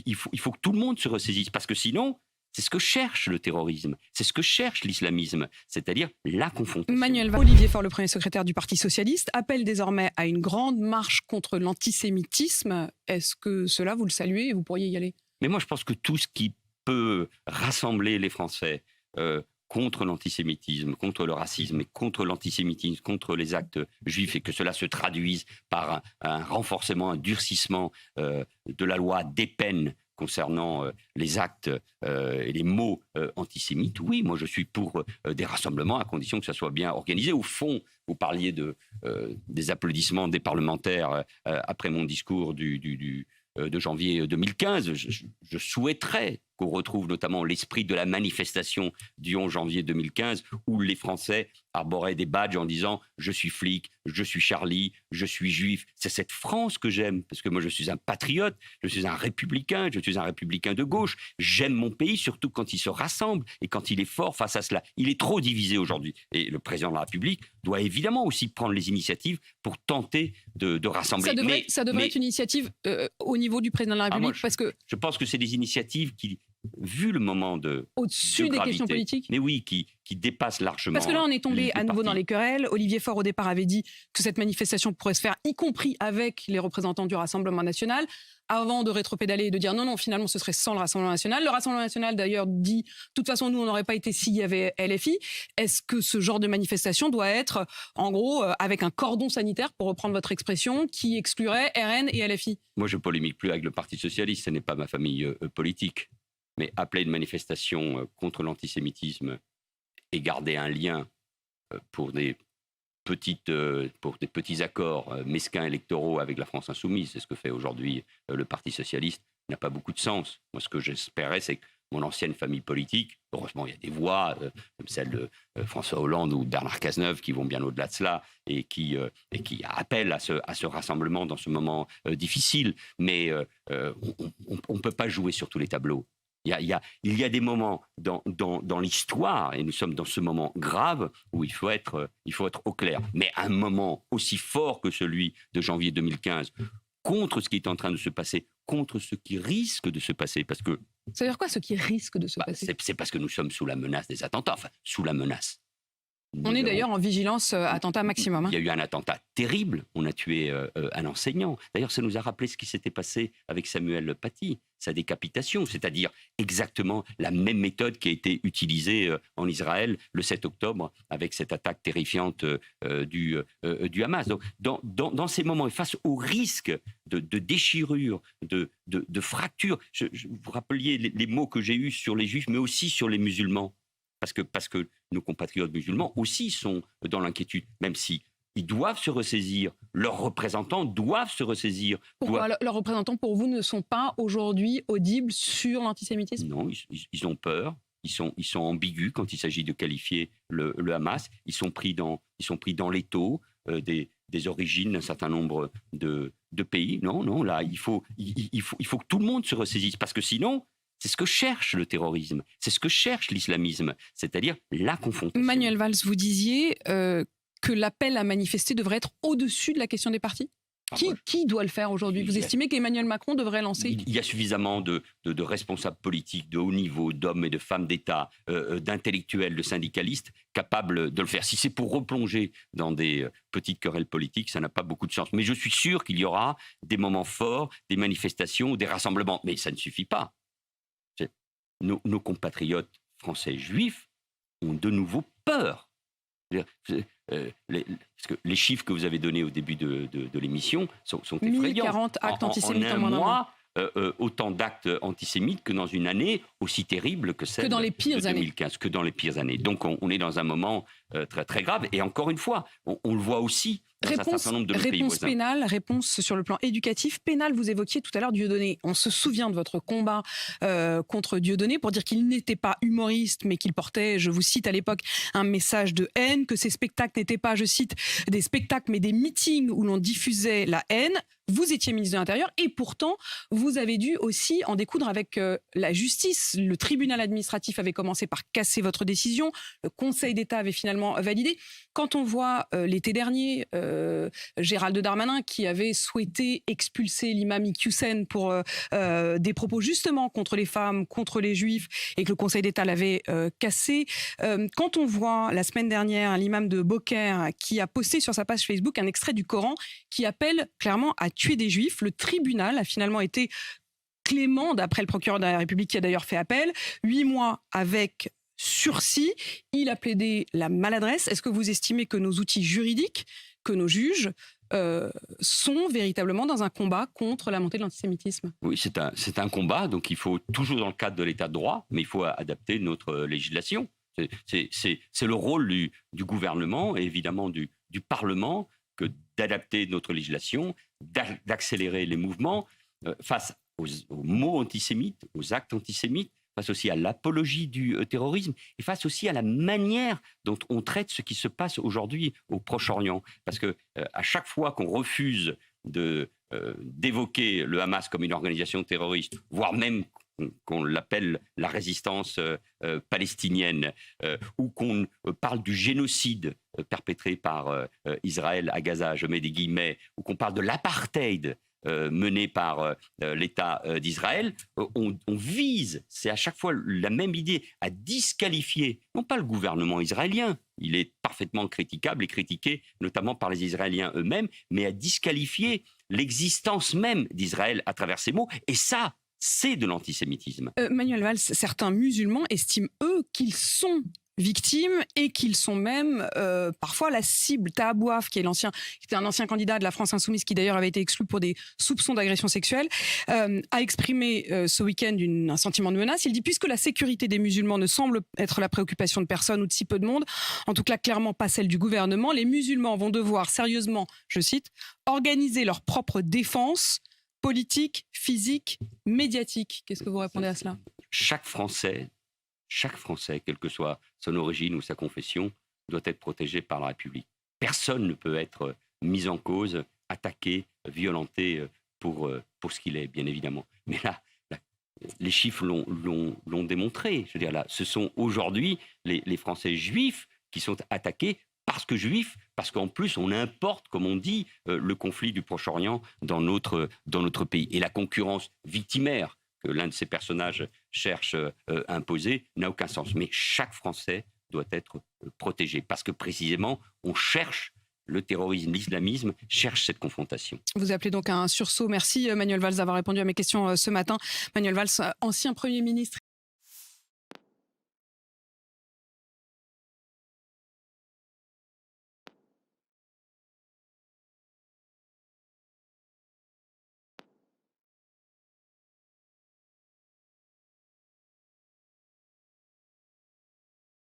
il faut que tout le monde se ressaisisse, parce que sinon, c'est ce que cherche le terrorisme, c'est ce que cherche l'islamisme, c'est-à-dire la confrontation. Olivier Faure, le premier secrétaire du Parti socialiste, appelle désormais à une grande marche contre l'antisémitisme. Est-ce que cela, vous le saluez et vous pourriez y aller? Mais moi, je pense que tout ce qui peut rassembler les Français contre l'antisémitisme, contre le racisme et contre l'antisémitisme, contre les actes juifs, et que cela se traduise par un renforcement, un durcissement de la loi, des peines concernant les actes et les mots antisémites, oui, moi je suis pour des rassemblements à condition que ça soit bien organisé. Au fond, vous parliez des applaudissements des parlementaires après mon discours de janvier 2015. Je souhaiterais qu'on retrouve notamment l'esprit de la manifestation du 11 janvier 2015, où les Français arboraient des badges en disant « je suis flic, je suis Charlie, je suis juif ». C'est cette France que j'aime, parce que moi je suis un patriote, je suis un républicain de gauche. J'aime mon pays, surtout quand il se rassemble et quand il est fort face à cela. Il est trop divisé aujourd'hui. Et le président de la République doit évidemment aussi prendre les initiatives pour tenter de rassembler. Ça devrait être une initiative au niveau du président de la République, parce que... Je pense que c'est des initiatives qui, vu le moment au-dessus des questions politiques, mais oui, qui dépassent largement. Parce que là, on est tombé à nouveau dans les querelles. Olivier Faure, au départ, avait dit que cette manifestation pourrait se faire, y compris avec les représentants du Rassemblement national, avant de rétropédaler et de dire non, finalement, ce serait sans le Rassemblement national. Le Rassemblement national, d'ailleurs, dit de toute façon, nous, on n'aurait pas été s'il y avait LFI. Est-ce que ce genre de manifestation doit être, en gros, avec un cordon sanitaire, pour reprendre votre expression, qui exclurait RN et LFI? Moi, je polémique plus avec le Parti socialiste, ce n'est pas ma famille politique. Mais appeler une manifestation contre l'antisémitisme et garder un lien pour des petits accords mesquins électoraux avec la France insoumise, c'est ce que fait aujourd'hui le Parti socialiste, n'a pas beaucoup de sens. Moi, ce que j'espérais, c'est que mon ancienne famille politique, heureusement, il y a des voix, comme celle de François Hollande ou Bernard Cazeneuve, qui vont bien au-delà de cela et qui appellent à ce rassemblement dans ce moment difficile. Mais on ne peut pas jouer sur tous les tableaux. Il y a des moments dans l'histoire, et nous sommes dans ce moment grave, où il faut être au clair. Mais un moment aussi fort que celui de janvier 2015, contre ce qui est en train de se passer, contre ce qui risque de se passer, parce que... Ça veut dire quoi, ce qui risque de se passer? C'est parce que nous sommes sous la menace des attentats, enfin, sous la menace. On est d'ailleurs en vigilance attentat maximum. Il y a eu un attentat terrible, on a tué un enseignant. D'ailleurs, ça nous a rappelé ce qui s'était passé avec Samuel Paty, sa décapitation, c'est-à-dire exactement la même méthode qui a été utilisée en Israël le 7 octobre avec cette attaque terrifiante du Hamas. Donc, dans ces moments, et face au risque de déchirure, de fracture, vous rappeliez les mots que j'ai eus sur les juifs, mais aussi sur les musulmans. Parce que nos compatriotes musulmans aussi sont dans l'inquiétude, même si ils doivent se ressaisir, leurs représentants doivent se ressaisir. Pourquoi leurs représentants, pour vous, ne sont pas aujourd'hui audibles sur l'antisémitisme? Non, ils ont peur, ils sont ambigus quand il s'agit de qualifier le Hamas, ils sont pris dans l'étau des origines d'un certain nombre de pays. Non, là, il faut que tout le monde se ressaisisse, parce que sinon... C'est ce que cherche le terrorisme, c'est ce que cherche l'islamisme, c'est-à-dire la confrontation. Manuel Valls, vous disiez que l'appel à manifester devrait être au-dessus de la question des partis. Qui doit le faire aujourd'hui? Vous estimez qu'Emmanuel Macron devrait lancer? Il y a suffisamment de responsables politiques de haut niveau, d'hommes et de femmes d'État, d'intellectuels, de syndicalistes, capables de le faire. Si c'est pour replonger dans des petites querelles politiques, ça n'a pas beaucoup de sens. Mais je suis sûr qu'il y aura des moments forts, des manifestations, des rassemblements. Mais ça ne suffit pas. Nos compatriotes français juifs ont de nouveau peur. Parce que les chiffres que vous avez donnés au début de l'émission sont effrayants. 1040 actes antisémites en moins d'un mois. Autant d'actes antisémites que dans une année aussi terrible que celle de 2015, que dans les pires années. Donc on est dans un moment très, très grave. Et encore une fois, on le voit aussi dans un certain nombre de pays voisins. Réponse pénale, réponse sur le plan éducatif. Pénale, vous évoquiez tout à l'heure Dieudonné. On se souvient de votre combat contre Dieudonné pour dire qu'il n'était pas humoriste, mais qu'il portait, je vous cite à l'époque, un message de haine, que ces spectacles n'étaient pas, je cite, des spectacles, mais des meetings où l'on diffusait la haine. Vous étiez ministre de l'Intérieur et pourtant, vous avez dû aussi en découdre avec la justice. Le tribunal administratif avait commencé par casser votre décision. Le Conseil d'État avait finalement validé. Quand on voit l'été dernier Gérald Darmanin qui avait souhaité expulser l'imam Iqiyoussen pour des propos justement contre les femmes, contre les juifs, et que le Conseil d'État l'avait cassé. Quand on voit la semaine dernière l'imam de Beaucaire qui a posté sur sa page Facebook un extrait du Coran qui appelle clairement à tuer des juifs, le tribunal a finalement été clément, d'après le procureur de la République qui a d'ailleurs fait appel, 8 mois avec sursis. Il a plaidé la maladresse. Est-ce que vous estimez que nos outils juridiques, que nos juges sont véritablement dans un combat contre la montée de l'antisémitisme? Oui, c'est un combat, donc il faut toujours dans le cadre de l'état de droit, mais il faut adapter notre législation. C'est le rôle du gouvernement et évidemment du Parlement que d'adapter notre législation, d'accélérer les mouvements face aux mots antisémites, aux actes antisémites, face aussi à l'apologie du terrorisme et face aussi à la manière dont on traite ce qui se passe aujourd'hui au Proche-Orient. Parce que à chaque fois qu'on refuse d'évoquer le Hamas comme une organisation terroriste, voire même qu'on l'appelle la résistance palestinienne, ou qu'on parle du génocide perpétré par Israël à Gaza, je mets des guillemets, ou qu'on parle de l'apartheid mené par l'État d'Israël, on vise, c'est à chaque fois la même idée, à disqualifier, non pas le gouvernement israélien, il est parfaitement critiquable et critiqué notamment par les Israéliens eux-mêmes, mais à disqualifier l'existence même d'Israël à travers ces mots, et ça, c'est de l'antisémitisme. Manuel Valls, certains musulmans estiment, eux, qu'ils sont victimes et qu'ils sont même parfois la cible. Taha Bouaf, qui était un ancien candidat de la France Insoumise, qui d'ailleurs avait été exclu pour des soupçons d'agression sexuelle, a exprimé ce week-end un sentiment de menace. Il dit, puisque la sécurité des musulmans ne semble être la préoccupation de personne ou de si peu de monde, en tout cas clairement pas celle du gouvernement, les musulmans vont devoir sérieusement, je cite, organiser leur propre défense politique, physique, médiatique. Qu'est-ce que vous répondez à cela ? Chaque Français, quelle que soit son origine ou sa confession, doit être protégé par la République. Personne ne peut être mis en cause, attaqué, violenté pour ce qu'il est, bien évidemment. Mais là, les chiffres l'ont démontré. Je veux dire, là, ce sont aujourd'hui les Français juifs qui sont attaqués parce qu'en plus, on importe, comme on dit, le conflit du Proche-Orient dans notre pays. Et la concurrence victimaire que l'un de ces personnages cherche à imposer n'a aucun sens. Mais chaque Français doit être protégé, parce que précisément, on cherche le terrorisme, l'islamisme cherche cette confrontation. Vous appelez donc à un sursaut. Merci Manuel Valls d'avoir répondu à mes questions ce matin. Manuel Valls, ancien Premier ministre